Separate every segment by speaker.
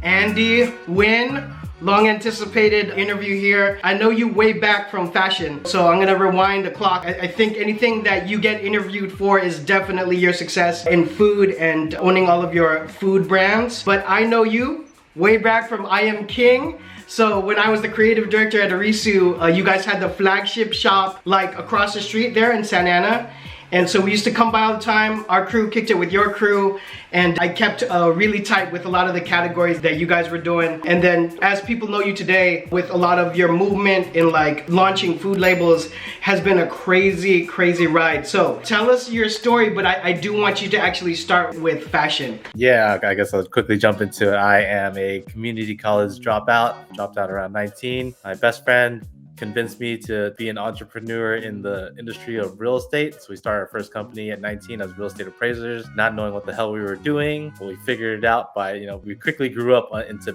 Speaker 1: Andy, Nguyen, long anticipated interview here. I know you way back from fashion, so I'm gonna rewind the clock. I think anything that you get interviewed for is definitely your success in food and owning all of your food brands. But I know you way back from I Am King. So when I was the creative director at Arisu, you guys had the flagship shop like across the street there in Santa Ana. And so we used to come by all the time. Our crew kicked it with your crew, and I kept really tight with a lot of the categories that you guys were doing. And then as people know you today, with a lot of your movement in like launching food labels has been a crazy, crazy ride. So tell us your story, but I do want you to actually start with fashion.
Speaker 2: Yeah, I guess I'll quickly jump into it. I am a community college dropout, dropped out around 19. My best friend convinced me to be an entrepreneur in the industry of real estate. So we started our first company at 19 as real estate appraisers, not knowing what the hell we were doing. But we figured it out by, we quickly grew up into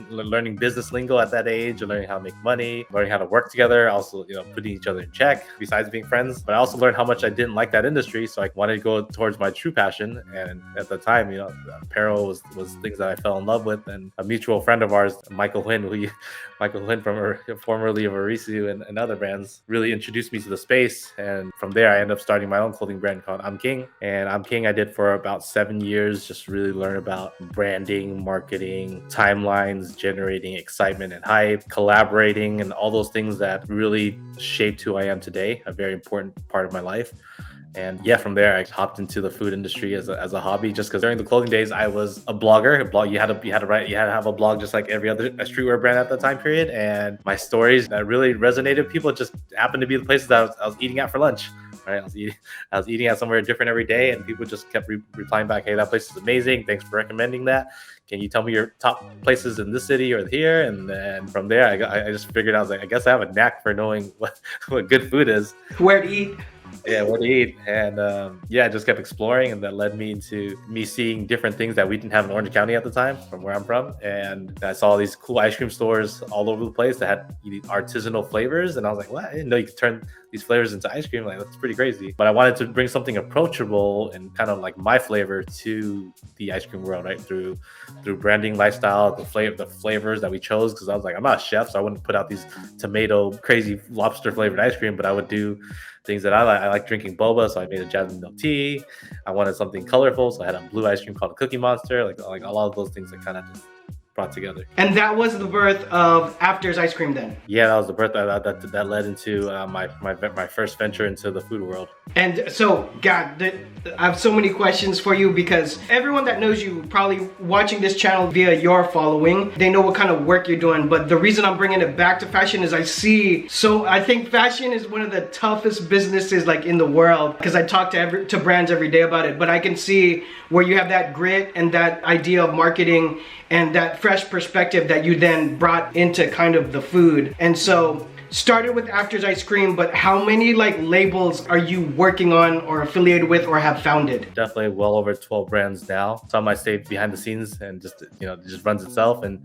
Speaker 2: learning business lingo at that age, learning how to make money, learning how to work together, also, putting each other in check besides being friends. But I also learned how much I didn't like that industry. So I wanted to go towards my true passion. And at the time, apparel was things that I fell in love with. And a mutual friend of ours, Michael Nguyen, from formerly of Arisu and other brands, really introduced me to the space. And from there, I ended up starting my own clothing brand called I'm King. And I'm King I did for about 7 years, just really learn about branding, marketing, timelines, generating excitement and hype, collaborating, and all those things that really shaped who I am today, a very important part of my life. And yeah, from there, I hopped into the food industry as a hobby, just because during the clothing days, I was a blogger. You had to have a blog just like every other streetwear brand at that time period. And my stories that really resonated with people just happened to be the places that I was eating at for lunch. Right, I was eating at somewhere different every day, and people just kept replying back, "Hey, that place is amazing. Thanks for recommending that. Can you tell me your top places in this city or here?" And then from there, I just figured, I was like, I guess I have a knack for knowing what good food is,
Speaker 1: where to eat.
Speaker 2: Yeah, what to eat. And I just kept exploring, and that led me into me seeing different things that we didn't have in Orange County at the time, from where I'm from. And I saw these cool ice cream stores all over the place that had artisanal flavors, and I was like, what? I didn't know you could turn these flavors into ice cream. Like, that's pretty crazy. But I wanted to bring something approachable and kind of like my flavor to the ice cream world, right? Through branding, lifestyle, the flavors that we chose. Because I was like, I'm not a chef, so I wouldn't put out these tomato crazy lobster flavored ice cream, but I would do things that I like. I like drinking boba, so I made a jasmine milk tea. I wanted something colorful, so I had a blue ice cream called a Cookie Monster. Like a lot of those things that kind of just brought together.
Speaker 1: And that was the birth of After's Ice Cream then?
Speaker 2: Yeah, that was the birth that led into my first venture into the food world.
Speaker 1: And so, God, I have so many questions for you, because everyone that knows you, probably watching this channel via your following, they know what kind of work you're doing. But the reason I'm bringing it back to fashion is I think fashion is one of the toughest businesses like in the world, because I talk to brands every day about it. But I can see where you have that grit and that idea of marketing and that fresh perspective that you then brought into kind of the food. And so started with After's Ice Cream, but how many like labels are you working on or affiliated with or have founded?
Speaker 2: Definitely well over 12 brands now. Some I stay behind the scenes and just runs itself, and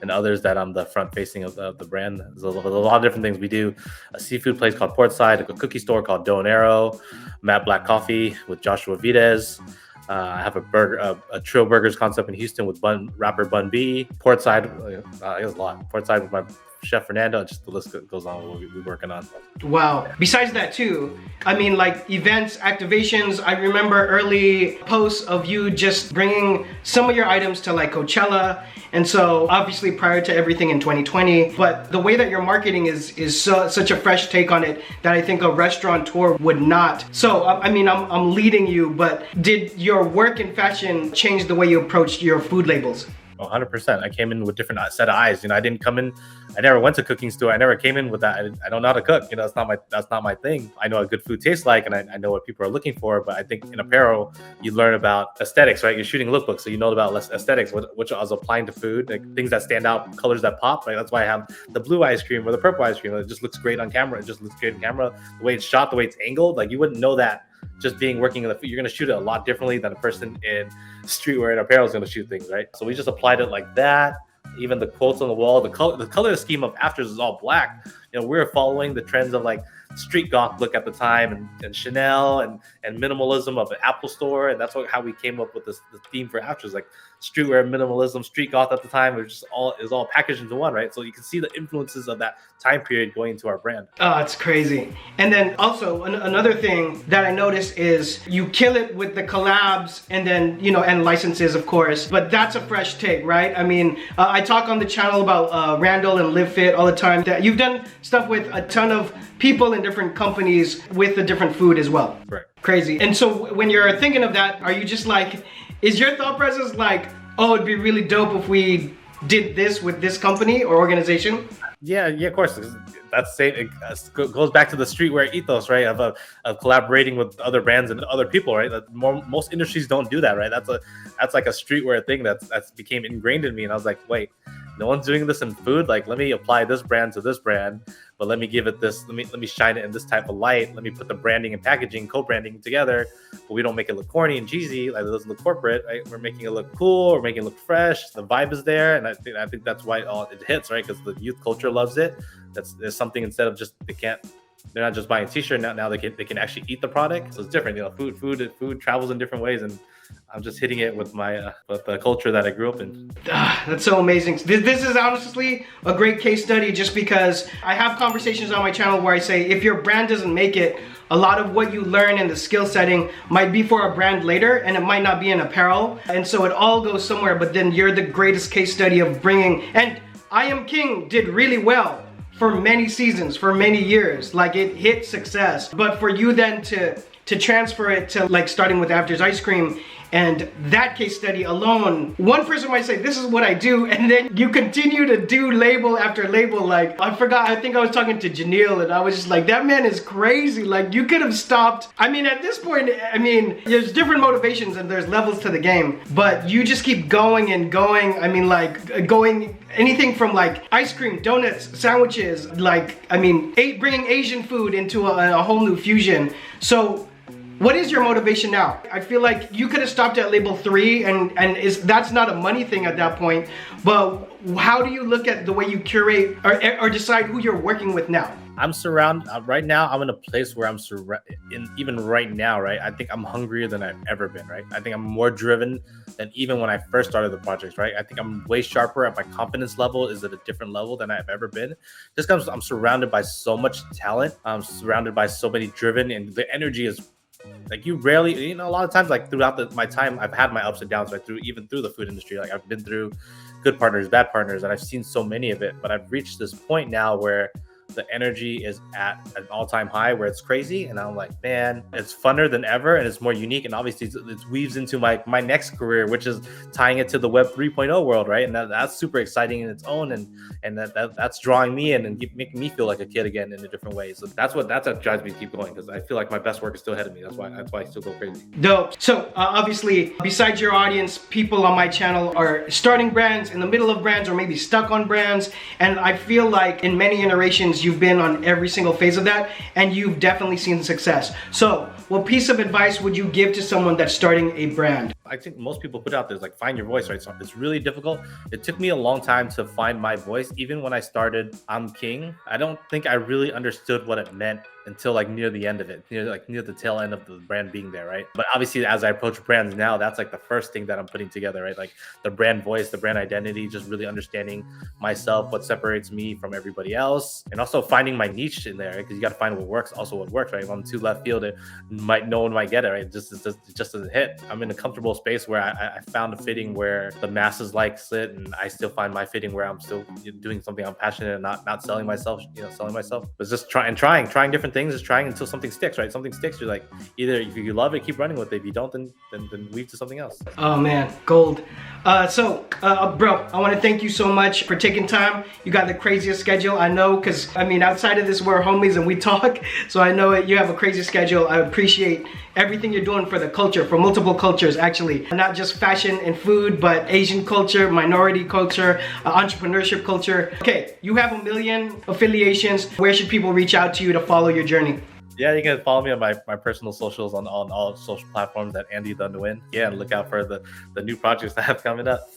Speaker 2: others that I'm the front facing of the brand. There's a lot of different things we do. A seafood place called Portside, a cookie store called Dough and Arrow, Matte Black Coffee with Joshua Vides. I have a Trio Burgers concept in Houston with rapper Bun B. Portside, it was a lot. Portside with my chef Fernando, just the list goes on what we're working on.
Speaker 1: Wow. Besides that too, I mean, like events, activations, I remember early posts of you just bringing some of your items to like Coachella. And so obviously prior to everything in 2020, but the way that you're marketing is such a fresh take on it that I think a restaurateur would not. So, I mean, I'm leading you, but did your work in fashion change the way you approached your food labels?
Speaker 2: 100%. I came in with different set of eyes. I didn't come in. I never went to cooking store. I never came in with that. I don't know how to cook. That's not my thing. I know what good food tastes like, and I know what people are looking for. But I think in apparel, you learn about aesthetics, right? You're shooting lookbooks, so you know about less aesthetics, which I was applying to food, like things that stand out, colors that pop. Right? That's why I have the blue ice cream or the purple ice cream. It just looks great on camera. It just looks great on camera. The way it's shot, the way it's angled, like you wouldn't know that just working in the food. You're going to shoot it a lot differently than a person in streetwear and apparel is going to shoot things, right? So we just applied it like that. Even the quotes on the wall, the color scheme of Afters is all black. we were following the trends of like street goth look at the time, and Chanel and minimalism of an Apple store, and that's how we came up with the theme for After, like streetwear, minimalism, street goth at the time. It was all packaged into one, right? So you can see the influences of that time period going into our brand.
Speaker 1: Oh, it's crazy. And then also another thing that I noticed is you kill it with the collabs, and then and licenses, of course, but that's a fresh take, right? I mean, I talk on the channel about Randall and Live Fit all the time, that you've done stuff with a ton of people in different companies with the different food as well.
Speaker 2: Right.
Speaker 1: Crazy. And so when you're thinking of that, are you just like, is your thought process like, oh, it'd be really dope if we did this with this company or organization?
Speaker 2: Yeah, of course. That's it goes back to the streetwear ethos, right? Of collaborating with other brands and other people, right? Most industries don't do that, right? That's like a streetwear thing that's became ingrained in me, and I was like, wait, no one's doing this in food. Like, let me apply this brand to this brand, but let me give it this. Let me shine it in this type of light. Let me put the branding and packaging, co-branding together, but we don't make it look corny and cheesy. Like, it doesn't look corporate, right? We're making it look cool. We're making it look fresh. The vibe is there, and I think that's why it hits, right? Because the youth culture loves it. There's something, instead of just they're not just buying a t-shirt now they can actually eat the product. So it's different, food travels in different ways, and I'm just hitting it with the culture that I grew up in.
Speaker 1: That's so amazing. This is honestly a great case study, just because I have conversations on my channel where I say, if your brand doesn't make it, a lot of what you learn in the skill setting might be for a brand later, and it might not be in apparel. And so it all goes somewhere, but then you're the greatest case study of bringing, and I Am King did really well for many seasons, for many years. Like, it hit success. But for you then to transfer it to like starting with After's Ice Cream, and that case study alone, one person might say, this is what I do, and then you continue to do label after label. Like, I think I was talking to Janelle, and I was just like, that man is crazy. Like, you could have stopped. I mean, at this point, there's different motivations and there's levels to the game, but you just keep going and going. I mean, like, going anything from like ice cream, donuts, sandwiches, like, bringing Asian food into a whole new fusion. So what is your motivation now? I feel like you could have stopped at label 3, and that's not a money thing at that point, but how do you look at the way you curate or decide who you're working with now?
Speaker 2: I'm surrounded right now. I'm in a place where even right now, right? I think I'm hungrier than I've ever been, right? I think I'm more driven than even when I first started the project, right? I think I'm way sharper. At my confidence level is at a different level than I've ever been. Just because I'm surrounded by so much talent. I'm surrounded by so many driven, and the energy is like, you rarely, a lot of times, like throughout my time, I've had my ups and downs, right? Even through the food industry. Like, I've been through good partners, bad partners, and I've seen so many of it. But I've reached this point now where the energy is at an all-time high, where it's crazy, and I'm like, man, it's funner than ever, and it's more unique, and obviously it weaves into my next career, which is tying it to the Web 3.0 world, right? And that's super exciting in its own, and that's drawing me in and making me feel like a kid again in a different way. So that's what drives me to keep going, because I feel like my best work is still ahead of me. That's why I still go crazy.
Speaker 1: Dope. So obviously, besides your audience, people on my channel are starting brands, in the middle of brands, or maybe stuck on brands, and I feel like in many iterations you've been on every single phase of that, and you've definitely seen success. So what piece of advice would you give to someone that's starting a brand?
Speaker 2: I think most people put out there is like, find your voice, right? So it's really difficult. It took me a long time to find my voice. Even when I started I'm King, I don't think I really understood what it meant until like near the end of it, near the tail end of the brand being there, right? But obviously, as I approach brands now, that's like the first thing that I'm putting together, right? Like the brand voice, the brand identity, just really understanding myself, what separates me from everybody else, and also finding my niche in there, right? Because you got to find what works, right? If I'm too left field, no one might get it, right? It just doesn't hit. I'm in a comfortable space where I found a fitting where the masses likes it, and I still find my fitting where I'm still doing something I'm passionate and not selling myself, but just trying different things, is trying until something sticks, right? Something sticks, you're like, either if you love it, keep running with it. If you don't, then weave to something else.
Speaker 1: Oh man, gold. Bro, I want to thank you so much for taking time. You got the craziest schedule, I know, because outside of this, we're homies and we talk, so I know you have a crazy schedule. I appreciate everything you're doing for the culture, for multiple cultures, actually, not just fashion and food, but Asian culture, minority culture, entrepreneurship culture. Okay, you have 1 million affiliations. Where should people reach out to you to follow your journey?
Speaker 2: Yeah, you can follow me on my personal socials on all social platforms at Andy the Nguyen. Yeah, and look out for the new projects that I have coming up.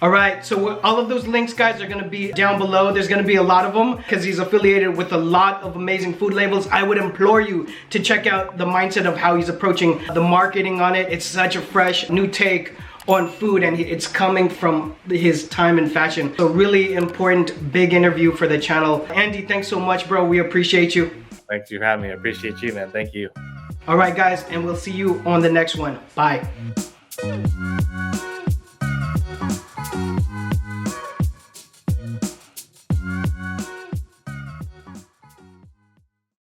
Speaker 1: All right, so all of those links, guys, are gonna be down below. There's gonna be a lot of them because he's affiliated with a lot of amazing food labels. I would implore you to check out the mindset of how he's approaching the marketing on it. It's such a fresh new take on food, and it's coming from his time in fashion. So really important, big interview for the channel. Andy, thanks so much, bro. We appreciate you.
Speaker 2: Thanks for having me. I appreciate you, man. Thank you.
Speaker 1: All right, guys, and we'll see you on the next one. Bye.